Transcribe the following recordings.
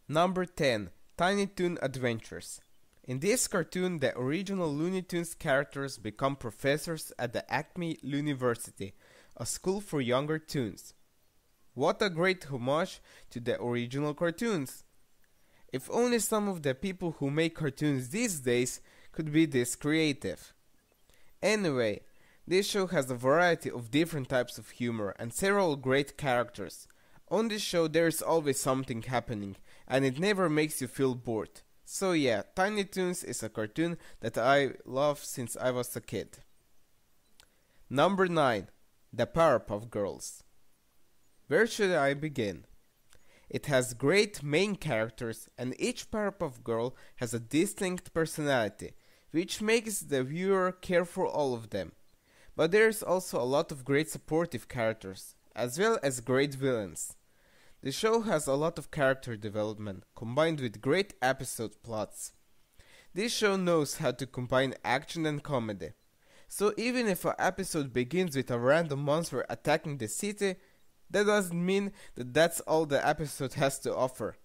Number 10. Tiny Toon Adventures. In this cartoon, the original Looney Tunes characters become professors at the Acme University, a school for younger toons. What a great homage to the original cartoons! If only some of the people who make cartoons these days could be this creative. Anyway, this show has a variety of different types of humor and several great characters. On this show there is always something happening, and it never makes you feel bored. So yeah, Tiny Toons is a cartoon that I love since I was a kid. Number 9. The Powerpuff Girls. Where should I begin? It has great main characters, and each Powerpuff Girl has a distinct personality, which makes the viewer care for all of them. But there is also a lot of great supportive characters, as well as great villains. The show has a lot of character development, combined with great episode plots. This show knows how to combine action and comedy. So even if an episode begins with a random monster attacking the city, that doesn't mean that that's all the episode has to offer.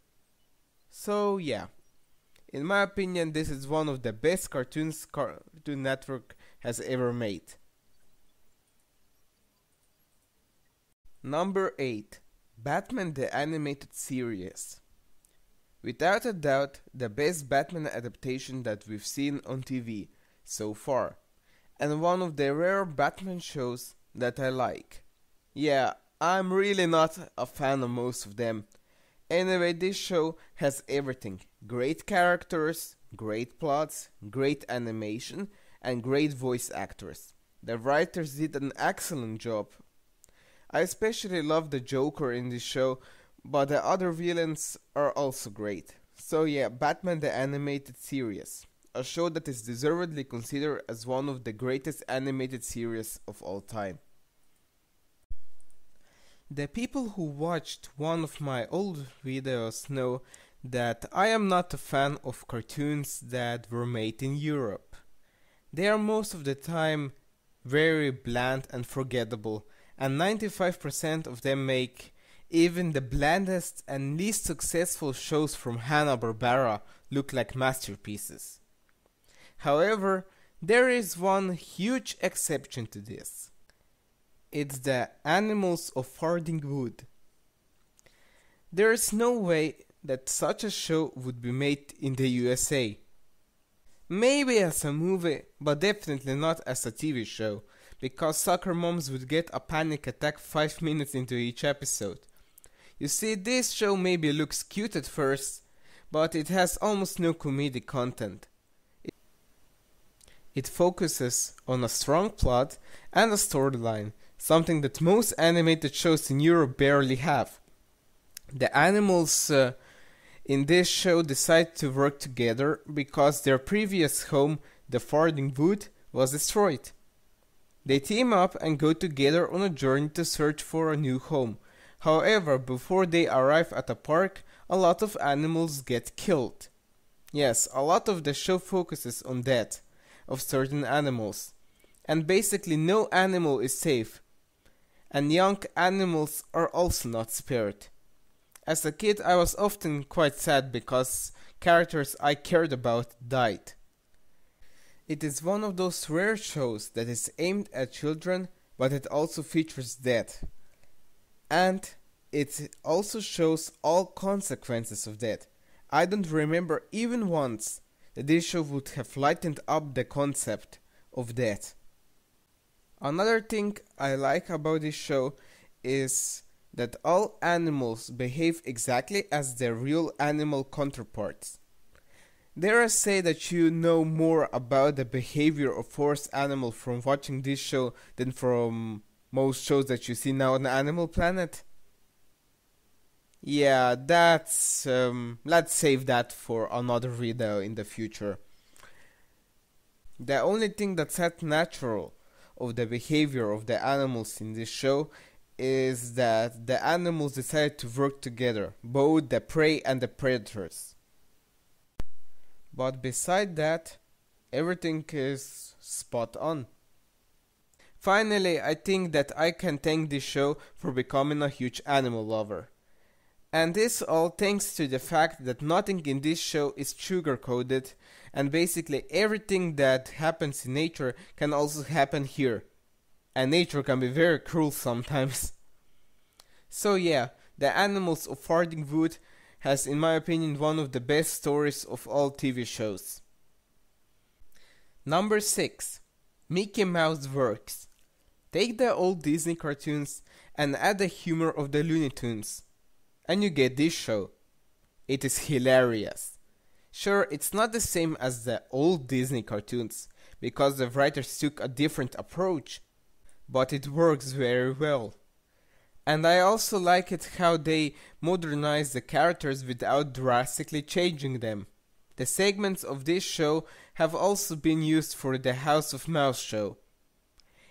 So yeah, in my opinion this is one of the best cartoons Cartoon Network has ever made. Number 8. Batman the Animated Series. Without a doubt, the best Batman adaptation that we've seen on TV so far, and one of the rare Batman shows that I like. Yeah, I'm really not a fan of most of them. Anyway, this show has everything. Great characters, great plots, great animation, and great voice actors. The writers did an excellent job. I especially love the Joker in this show, but the other villains are also great. So yeah, Batman the Animated Series, a show that is deservedly considered as one of the greatest animated series of all time. The people who watched one of my old videos know that I am not a fan of cartoons that were made in Europe. They are most of the time very bland and forgettable, and 95% of them make even the blandest and least successful shows from Hanna-Barbera look like masterpieces. However, there is one huge exception to this. It's the Animals of Farthing Wood. There is no way that such a show would be made in the USA. Maybe as a movie, but definitely not as a TV show, because soccer moms would get a panic attack 5 minutes into each episode. You see, this show maybe looks cute at first, but it has almost no comedic content. It focuses on a strong plot and a storyline, something that most animated shows in Europe barely have. The animals in this show decide to work together because their previous home, the Farthing Wood, was destroyed. They team up and go together on a journey to search for a new home. However, before they arrive at a park, a lot of animals get killed. Yes, a lot of the show focuses on death of certain animals. And basically no animal is safe. And young animals are also not spared. As a kid I was often quite sad because characters I cared about died. It is one of those rare shows that is aimed at children, but it also features death. And it also shows all consequences of death. I don't remember even once that this show would have lightened up the concept of death. Another thing I like about this show is that all animals behave exactly as their real animal counterparts. Dare I say that you know more about the behavior of forest animal from watching this show than from most shows that you see now on Animal Planet? Yeah, that's let's save that for another video in the future. The only thing that's not natural of the behavior of the animals in this show is that the animals decide to work together, both the prey and the predators. But beside that, everything is spot on. Finally, I think that I can thank this show for becoming a huge animal lover. And this all thanks to the fact that nothing in this show is sugar-coated, and basically everything that happens in nature can also happen here. And nature can be very cruel sometimes. So yeah, The Animals of Farthing Wood has, in my opinion, one of the best stories of all TV shows. Number 6. Mickey Mouse Works. Take the old Disney cartoons and add the humor of the Looney Tunes, and you get this show. It is hilarious. Sure, it's not the same as the old Disney cartoons, because the writers took a different approach, but it works very well. And I also like it how they modernize the characters without drastically changing them. The segments of this show have also been used for the House of Mouse show.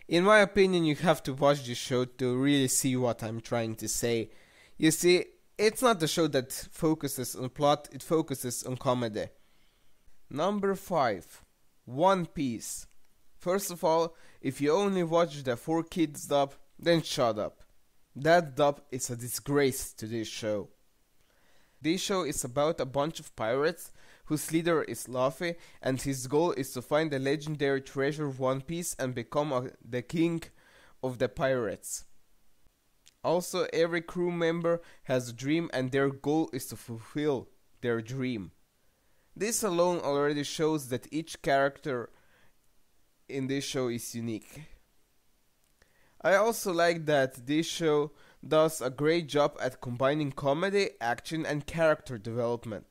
In my opinion, you have to watch this show to really see what I'm trying to say. You see, it's not a show that focuses on plot, it focuses on comedy. Number 5. One Piece. First of all, if you only watch the 4Kids dub, then shut up. That dub is a disgrace to this show. This show is about a bunch of pirates whose leader is Luffy, and his goal is to find the legendary treasure One Piece and become the king of the pirates. Also, every crew member has a dream and their goal is to fulfill their dream. This alone already shows that each character in this show is unique. I also like that this show does a great job at combining comedy, action and character development.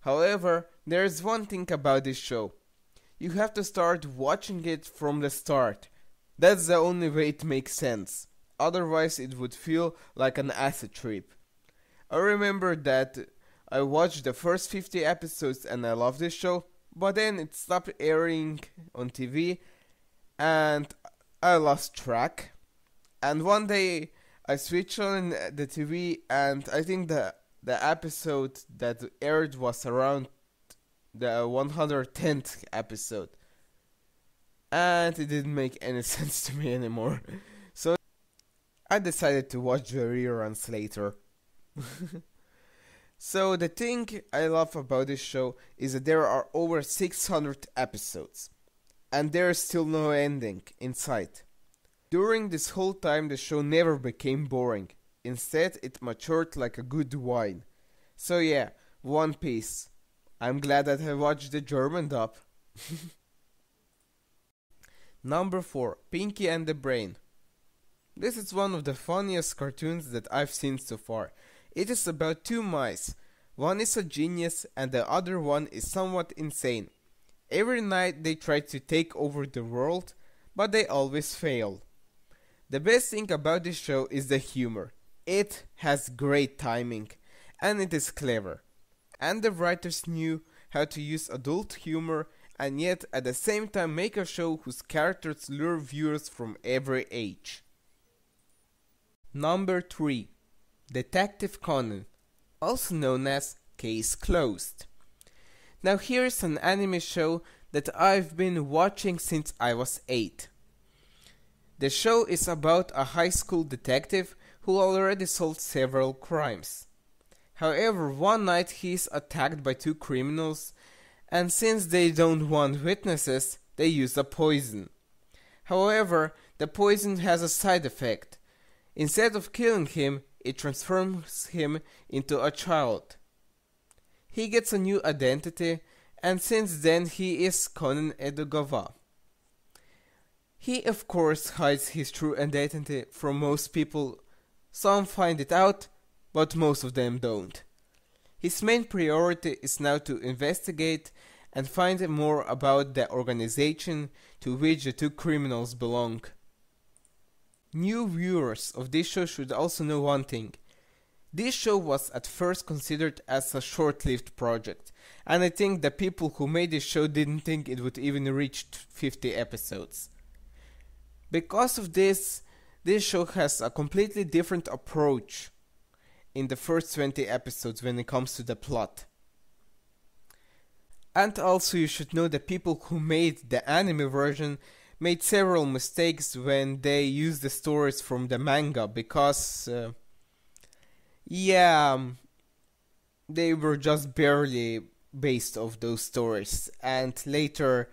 However, there is one thing about this show. You have to start watching it from the start. That's the only way it makes sense. Otherwise it would feel like an acid trip. I remember that I watched the first 50 episodes and I loved this show, but then it stopped airing on TV and I lost track. And one day I switched on the TV and I think the episode that aired was around the 110th episode. And it didn't make any sense to me anymore. So I decided to watch the reruns later. So the thing I love about this show is that there are over 600 episodes. And there is still no ending in sight. During this whole time the show never became boring. Instead it matured like a good wine. So yeah, One Piece. I'm glad that I watched the German dub. Number 4. Pinky and the Brain. This is one of the funniest cartoons that I've seen so far. It is about two mice. One is a genius and the other one is somewhat insane. Every night they try to take over the world, but they always fail. The best thing about this show is the humor. It has great timing, and it is clever. And the writers knew how to use adult humor and yet at the same time make a show whose characters lure viewers from every age. Number 3. Detective Conan, also known as Case Closed. Now here's an anime show that I've been watching since I was 8. The show is about a high school detective who already solved several crimes. However, one night he is attacked by two criminals, and since they don't want witnesses, they use a poison. However, the poison has a side effect. Instead of killing him, it transforms him into a child. He gets a new identity, and since then he is Conan Edogawa. He of course hides his true identity from most people. Some find it out, but most of them don't. His main priority is now to investigate and find more about the organization to which the two criminals belong. New viewers of this show should also know one thing. This show was at first considered as a short-lived project, and I think the people who made this show didn't think it would even reach 50 episodes. Because of this show has a completely different approach in the first 20 episodes when it comes to the plot. And also you should know the people who made the anime version made several mistakes when they used the stories from the manga because they were just barely based off those stories, and later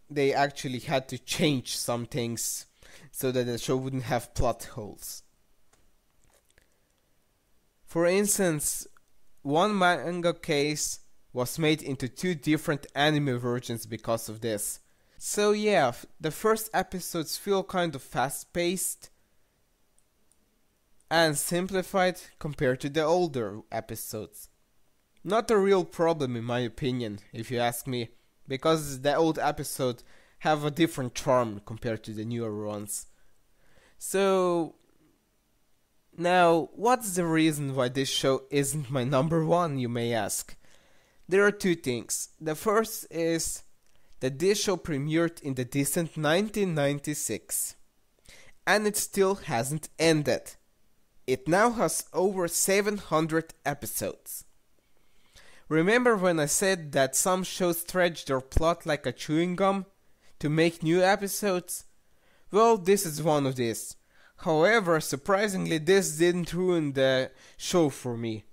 they actually had to change some things so that the show wouldn't have plot holes. For instance, one manga case was made into 2 different anime versions because of this. So yeah, the first episodes feel kind of fast-paced and simplified compared to the older episodes. Not a real problem in my opinion, if you ask me, because the old episodes have a different charm compared to the newer ones. So, now, what's the reason why this show isn't my number 1, you may ask? There are 2 things. The first is that this show premiered in the distant 1996, and it still hasn't ended. It now has over 700 episodes. Remember when I said that some shows stretch their plot like a chewing gum to make new episodes? Well, this is one of these. However, surprisingly, this didn't ruin the show for me.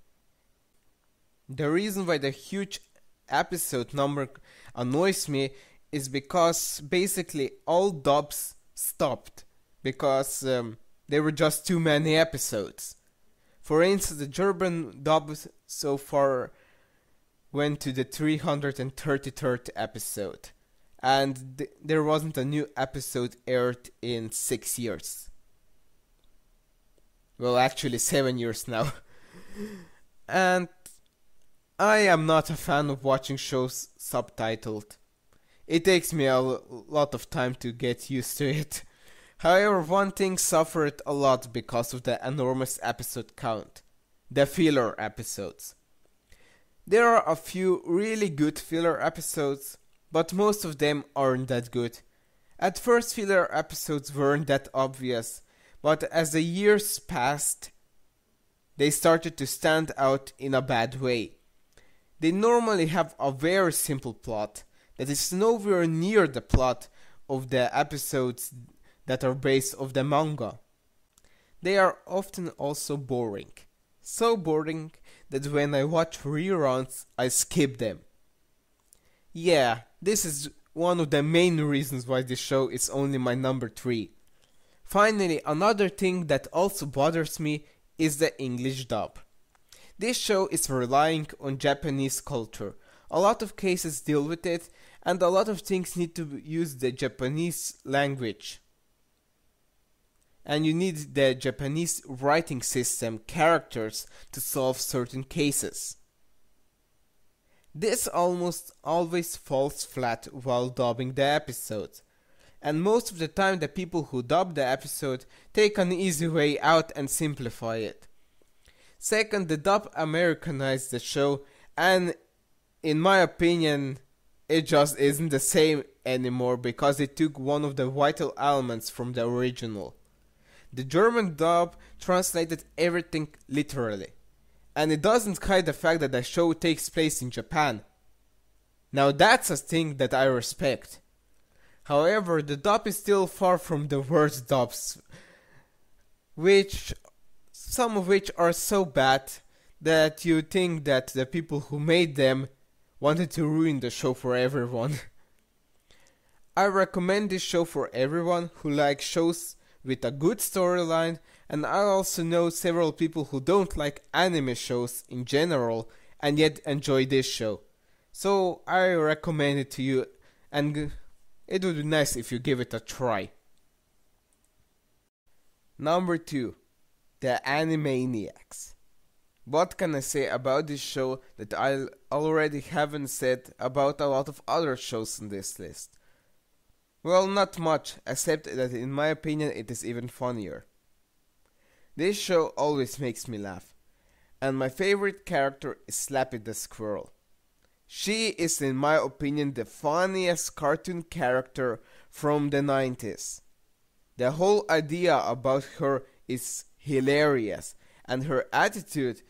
The reason why the huge episode number annoys me is because basically all dubs stopped because there were just too many episodes. For instance, the German dub so far went to the 333rd episode, and there wasn't a new episode aired in 6 years. Well, actually 7 years now. And I am not a fan of watching shows subtitled. It takes me a lot of time to get used to it. However, one thing suffered a lot because of the enormous episode count: the filler episodes. There are a few really good filler episodes, but most of them aren't that good. At first, filler episodes weren't that obvious, but as the years passed, they started to stand out in a bad way. They normally have a very simple plot that is nowhere near the plot of the episodes that are based off the manga. They are often also boring. So boring that when I watch reruns, I skip them. Yeah, this is one of the main reasons why this show is only my number 3. Finally, another thing that also bothers me is the English dub. This show is relying on Japanese culture. A lot of cases deal with it, and a lot of things need to use the Japanese language. And you need the Japanese writing system, characters, to solve certain cases. This almost always falls flat while dubbing the episode. And most of the time the people who dub the episode take an easy way out and simplify it. Second, the dub Americanized the show, and in my opinion, it just isn't the same anymore because it took one of the vital elements from the original. The German dub translated everything literally, and it doesn't hide the fact that the show takes place in Japan. Now that's a thing that I respect. However, the dub is still far from the worst dubs, some of which are so bad that you think that the people who made them wanted to ruin the show for everyone. I recommend this show for everyone who likes shows with a good storyline, and I also know several people who don't like anime shows in general and yet enjoy this show. So I recommend it to you, and it would be nice if you give it a try. Number 2. The Animaniacs. What can I say about this show that I already haven't said about a lot of other shows on this list? Well, not much, except that in my opinion it is even funnier. This show always makes me laugh, and my favorite character is Slappy the Squirrel. She is, in my opinion, the funniest cartoon character from the 90s. The whole idea about her is hilarious, and her attitude,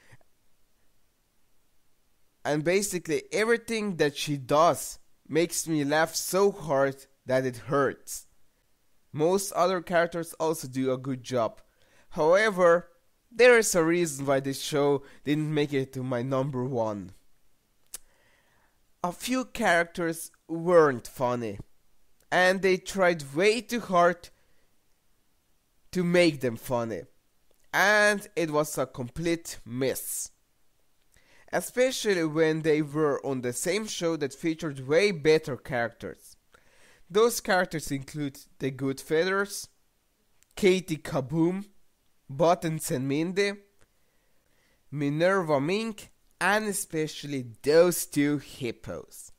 and basically everything that she does makes me laugh so hard that it hurts. Most other characters also do a good job. However, there is a reason why this show didn't make it to my number one. A few characters weren't funny, and they tried way too hard to make them funny, and it was a complete miss. Especially when they were on the same show that featured way better characters. Those characters include the Good Feathers, Katie Kaboom, Buttons and Mindy, Minerva Mink, and especially those two hippos.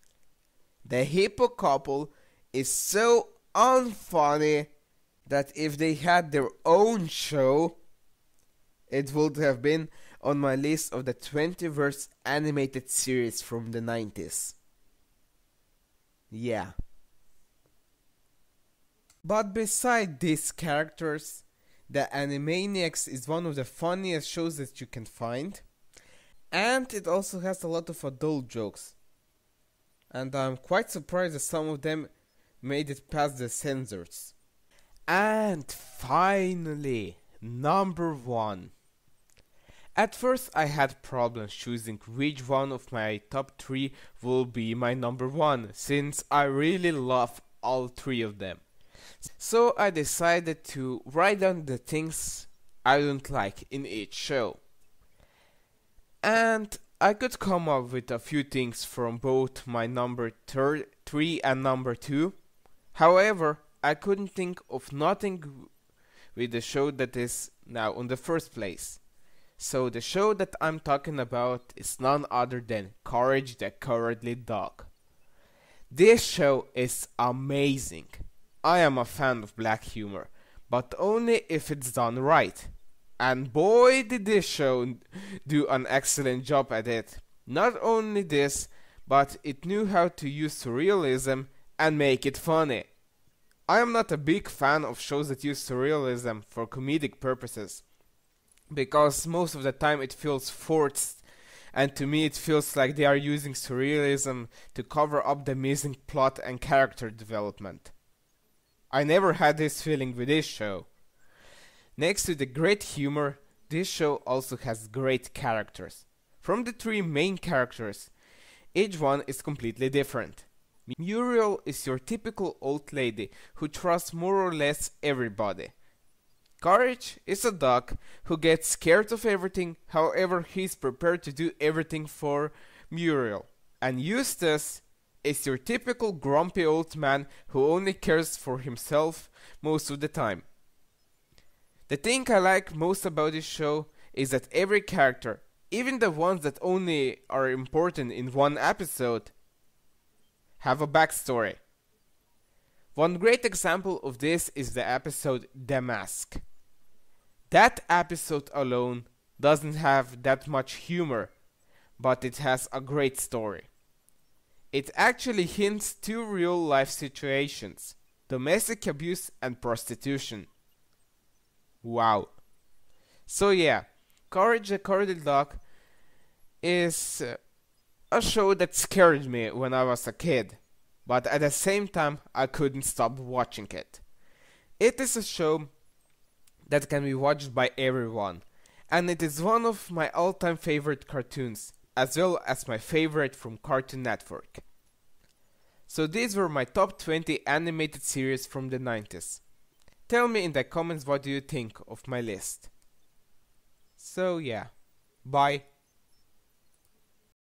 The hippo couple is so unfunny that if they had their own show, it would have been on my list of the 20th animated series from the 90s. Yeah. But beside these characters, the Animaniacs is one of the funniest shows that you can find. And it also has a lot of adult jokes. And I'm quite surprised that some of them made it past the censors. And finally, number one. At first I had problems choosing which one of my top 3 will be my number one, since I really love all 3 of them. So I decided to write down the things I don't like in each show. And I could come up with a few things from both my number 3 and number 2. However, I couldn't think of nothing with the show that is now on the first place. So the show that I'm talking about is none other than Courage the Cowardly Dog. This show is amazing. I am a fan of black humor, but only if it's done right. And boy did this show do an excellent job at it. Not only this, but it knew how to use surrealism and make it funny. I am not a big fan of shows that use surrealism for comedic purposes, because most of the time it feels forced, and to me it feels like they are using surrealism to cover up the missing plot and character development. I never had this feeling with this show. Next to the great humor, this show also has great characters. From the 3 main characters, each one is completely different. Muriel is your typical old lady who trusts more or less everybody. Courage is a dog who gets scared of everything, however he's prepared to do everything for Muriel. And Eustace is your typical grumpy old man who only cares for himself most of the time. The thing I like most about this show is that every character, even the ones that only are important in one episode, have a backstory. One great example of this is the episode The Mask. That episode alone doesn't have that much humor, but it has a great story. It actually hints to real life situations, domestic abuse and prostitution. Wow. So yeah, Courage the Cowardly Dog is a show that scared me when I was a kid, but at the same time I couldn't stop watching it. It is a show that can be watched by everyone, and it is one of my all-time favorite cartoons, as well as my favorite from Cartoon Network. So these were my top 20 animated series from the 90s. Tell me in the comments what do you think of my list. So yeah, bye.